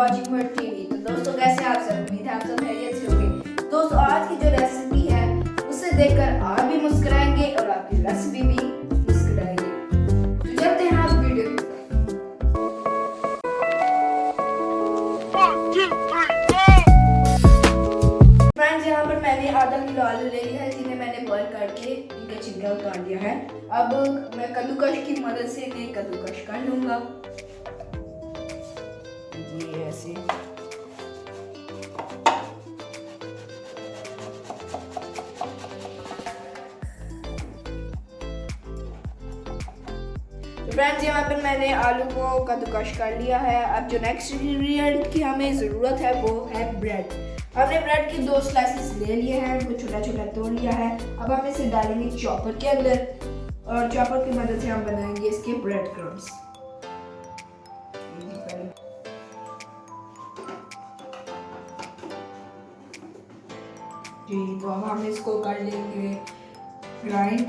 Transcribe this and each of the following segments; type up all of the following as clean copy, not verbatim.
Watching my TV. तो दोस्तों कैसे आप सब, उम्मीद है आप सब खैरियत से होंगे। दोस्तों आज की जो रेसिपी है उसे देखकर आप भी मुस्कुराएंगे और आपकी रेसिपी भी मुस्कुराएंगे। तो चलते हैं आप वीडियो की तरफ। फ्रेंड्स यहाँ पर मैंने आधा किलो आलू ले लिया है जिन्हें मैंने बॉईल करके इनका छिलका उतार दिया है। अब मैं कद्दूकश की मदद से इन्हें कद्दूकश कर लूंगा। ये ऐसे फ्रेंड्स यहाँ पर मैंने आलू को कद्दूकश कर लिया है। अब जो नेक्स्ट इंग्रेडिएंट की हमें ज़रूरत है वो है ब्रेड। हमने ब्रेड के 2 स्लाइसेस ले लिए हैं, वो छोटा छोटा तोड़ लिया है। अब हम इसे डालेंगे चॉपर के अंदर और चॉपर की मदद से हम बनाएंगे इसके ब्रेड क्रम्स। जी तो अब हम इसको कर लेंगे ग्राइंड।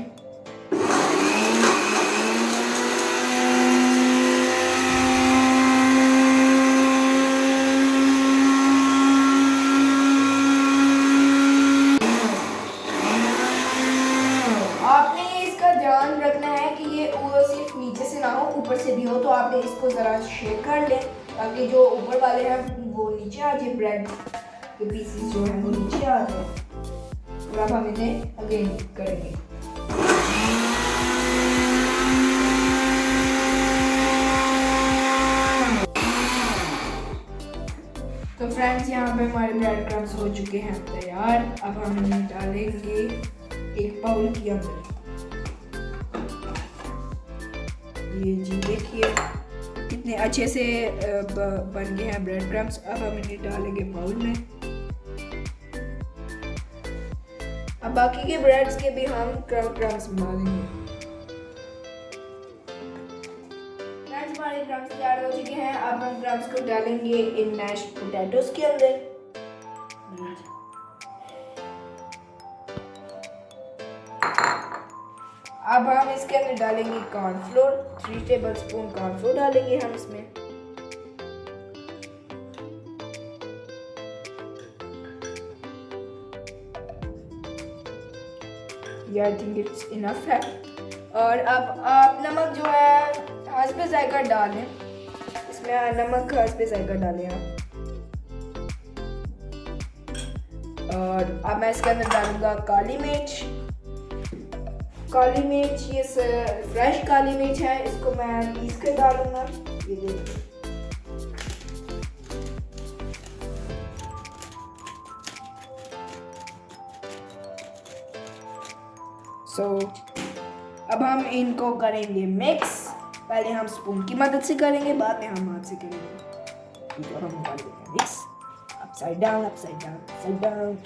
आपने इसका ध्यान रखना है कि ये सिर्फ नीचे से ना हो, ऊपर से भी हो। तो आपने इसको ज़रा शेक कर लें ताकि जो ऊपर वाले हैं वो नीचे आ जाए, ब्रेड के पीसेस जो हैं वो नीचे आ जाए। और अब हम इन्हें अगेन करेंगे। तो फ्रेंड्स यहाँ पे हमारे ब्रेड क्रम्स हो चुके हैं तैयार। अब हम इन्हें डालेंगे एक बाउल के अंदर। ये जी देखिए कितने अच्छे से बन गए हैं ब्रेड क्रम्स। अब हम इन्हें डालेंगे बाउल में। अब बाकी के ब्रेड्स के भी हम क्रम्स बना लेंगे। फ्रेंड्स हमारे क्रम्स तैयार हो चुके हैं। अब हम क्रम्स को डालेंगे इन मैश्ड पोटैटोस के अंदर। अब हम इसके अंदर डालेंगे कॉर्नफ्लोर। 3 टेबलस्पून कॉर्नफ्लोर डालेंगे हम इसमें। आई थिंक इट्स इनफ है। और अब आप नमक जो है हस्बे जायका डालें। इसमें नमक हस्बे जायका डालें आप। और अब मैं इसके अंदर डालूंगा काली मिर्च। काली मिर्च ये फ्रेश काली मिर्च है, इसको मैं पीस कर डालूंगा। ये देखिए अब हम इनको करेंगे मिक्स। पहले हम स्पून की मदद से करेंगे, बाद में हम हाथ से करेंगे। तो हम डालेंगे mix upside down upside down upside down.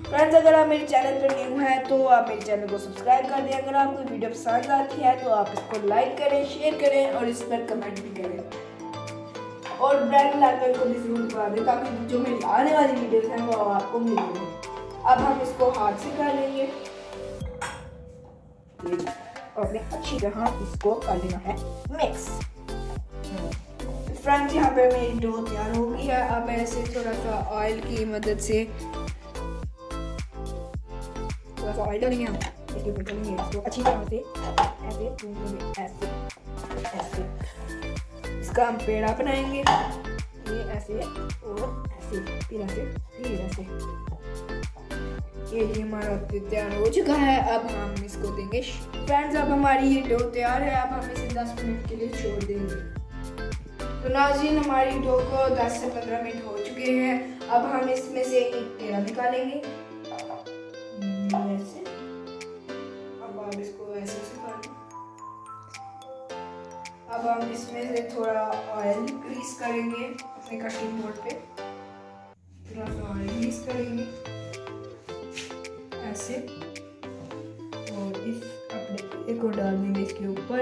Friends अगर आप मेरे चैनल पर न्यू हैं तो आप मेरे चैनल को सब्सक्राइब कर दें। अगर आपको वीडियो पसंद आती है तो आप इसको लाइक करें, शेयर करें और इस पर कमेंट भी करें। और बेल आइकन को भी जरूर दबा दें ताकि जो मेरी आने वाली वीडियोस हैं वो आपको मिल जाए। अब हम इसको हाथ से कर लेंगे और अच्छी तरह इसको कर लेना है मिक्स। फ्रेंड्स यहाँ पे मेरी डो तैयार हो गई है। अब ऐसे थोड़ा सा ऑयल की मदद से थोड़ा सा ऑयल डालेंगे हम इसके ऊपर, डालेंगे इसको अच्छी तरह से ऐसे ऐसे ऐसे इसका हम पेड़ा बनाएंगे। ये ऐसे और ऐसे फिर ऐसे ये हमारा तैयार हो चुका है। अब हम इसको देंगे। फ्रेंड्स अब हमारी ये डो तैयार है। अब हम इसे 10 मिनट के लिए छोड़ देंगे। तो नाज़रीन हमारी डो को 10 से 15 मिनट हो चुके हैं। अब हम इसमें से एक पेड़ा निकालेंगे ऐसे। अब आप इसको ऐसे कर लें। अब हम इसमें से थोड़ा ऑयल ग्रीस करेंगे अपने कटिंग बोर्ड पे। थोड़ा सा ऑयल ग्रीस करेंगे ऐसे और इस अपने को डाल देंगे इसके ऊपर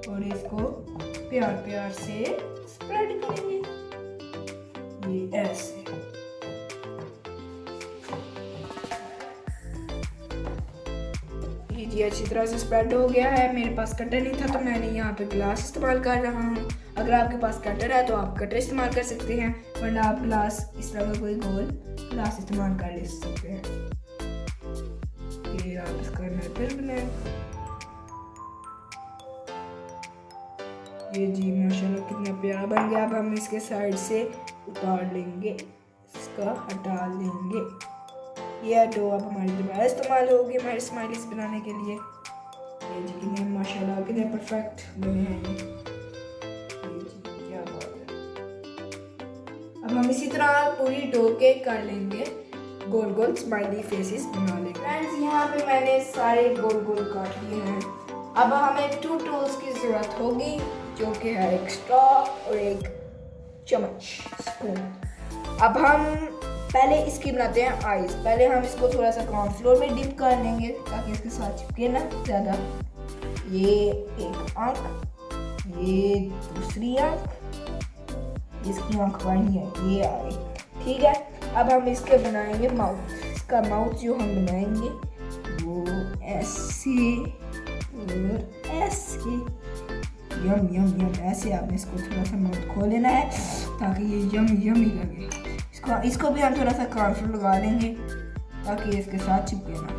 और इसको प्यार प्यार से स्प्रेड करेंगे ये ऐसे। ये ये अच्छी तरह से स्प्रेड हो गया है। मेरे पास कटर नहीं था तो मैंने यहाँ पे गिलास इस्तेमाल कर रहा हूँ। अगर आपके पास कटर है तो आप कटर इस्तेमाल कर सकते हैं, वरना आप गिलास इस तरह का कोई गोल गिलास इस्तेमाल कर ले सकते हैं। ये आप इसका नजर बनाएं। ये जी माशाल्लाह कितना प्यारा बन गया। अब हम इसके साइड से उतार लेंगे, इसका हटा लेंगे। ये डो अब हमारी दोबारा इस्तेमाल होगी हमारे स्माइलीज बनाने के लिए। ये जी कितने माशाल्लाह कितने परफेक्ट बने हैं ये जी, क्या बात है। अब हम इसी तरह पूरी डो के कर लेंगे, गोल गोल स्माइली फेसेस बना लेंगे। फ्रेंड्स यहाँ पे मैंने सारे गोल गोल काट लिए हैं। अब हमें 2 टूल्स की ज़रूरत होगी, जो कि है एक स्ट्रॉ और एक चम्मच स्पून। अब हम पहले इसकी बनाते हैं आइस। पहले हम इसको थोड़ा सा कॉर्नफ्लोर में डिप कर लेंगे ताकि इसके साथ चिपके ना ज़्यादा। ये एक आँख, ये दूसरी आँख, इसकी आँख बनी है, ये आ गई। ठीक है, अब हम इसके बनाएंगे माउथ। इसका माउथ जो हम बनाएंगे वो ऐसे और ऐसे, यम यम यम ऐसे। आपने इसको थोड़ा सा माउथ खोल लेना है ताकि ये यम यम ही लगे। इसको भी हम थोड़ा सा कॉर्नफ्लोर लगा देंगे ताकि ये इसके साथ चिपके ना।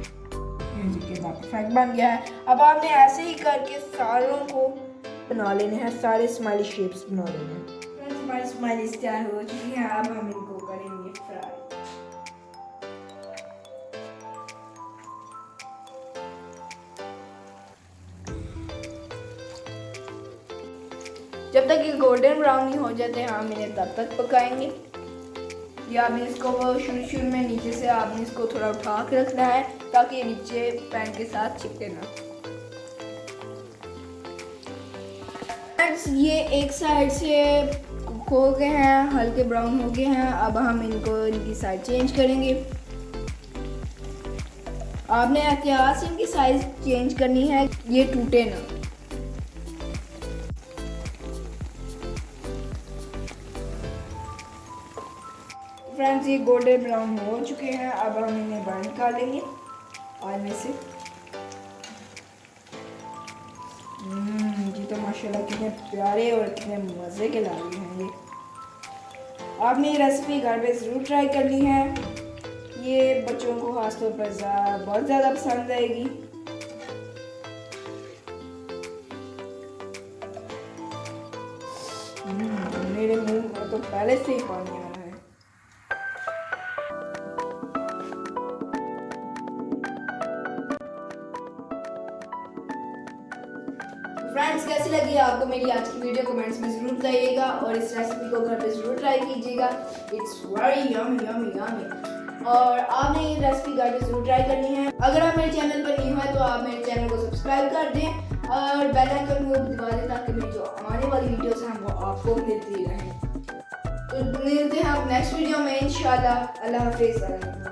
ये जी परफेक्ट बन गया है। अब आपने ऐसे ही करके सारों को बना लेने हैं, सारे स्माइली शेप्स बना लेने हैं। हमारी स्माइली तैयार हो चुकी है। अब हम इनको करेंगे फ्राई। जब तक ये गोल्डन ब्राउन नहीं हो जाते हम इन्हें तब तक पकाएंगे। या आपने इसको शुरू में नीचे से आपने इसको थोड़ा उठा के रखना है ताकि ये नीचे पैन के साथ चिपके ना। ये एक साइड से कुक हो गए हैं, हल्के ब्राउन हो गए हैं। अब हम इनकी साइड चेंज करेंगे। आपने एहतियात से इनकी साइज चेंज करनी है, ये टूटे ना। फ्रेंड्स ये गोल्डन ब्राउन हो चुके हैं। अब हम इन्हें बाहर निकाल लेंगे ऑयल में से। जी तो माशाल्लाह कितने प्यारे और कितने मज़े के लग रहे हैं ये। आपने ये रेसिपी घर पे ज़रूर ट्राई करनी है। ये बच्चों को खासतौर पर बहुत ज़्यादा पसंद आएगी। मेरे मुंह में तो पहले से ही पानी आ रहा है। फ्रेंड्स कैसी लगी आपको मेरी आज की वीडियो, कमेंट्स में ज़रूर बताइएगा और इस रेसिपी को घर पे ज़रूर ट्राई कीजिएगा। It's very yummy yummy yummy. और आपने ये रेसिपी घर पे ज़रूर ट्राई करनी है। अगर आप मेरे चैनल पर न्यू है तो आप मेरे चैनल को सब्सक्राइब कर दें और बेल आइकन को दबा दें ताकि मेरी जो आने वाली वीडियोस हैं वो आपको मिलती रहें। तो मिलते हैं आप नेक्स्ट वीडियो में इंशाल्लाह। अल्लाह हाफिज़।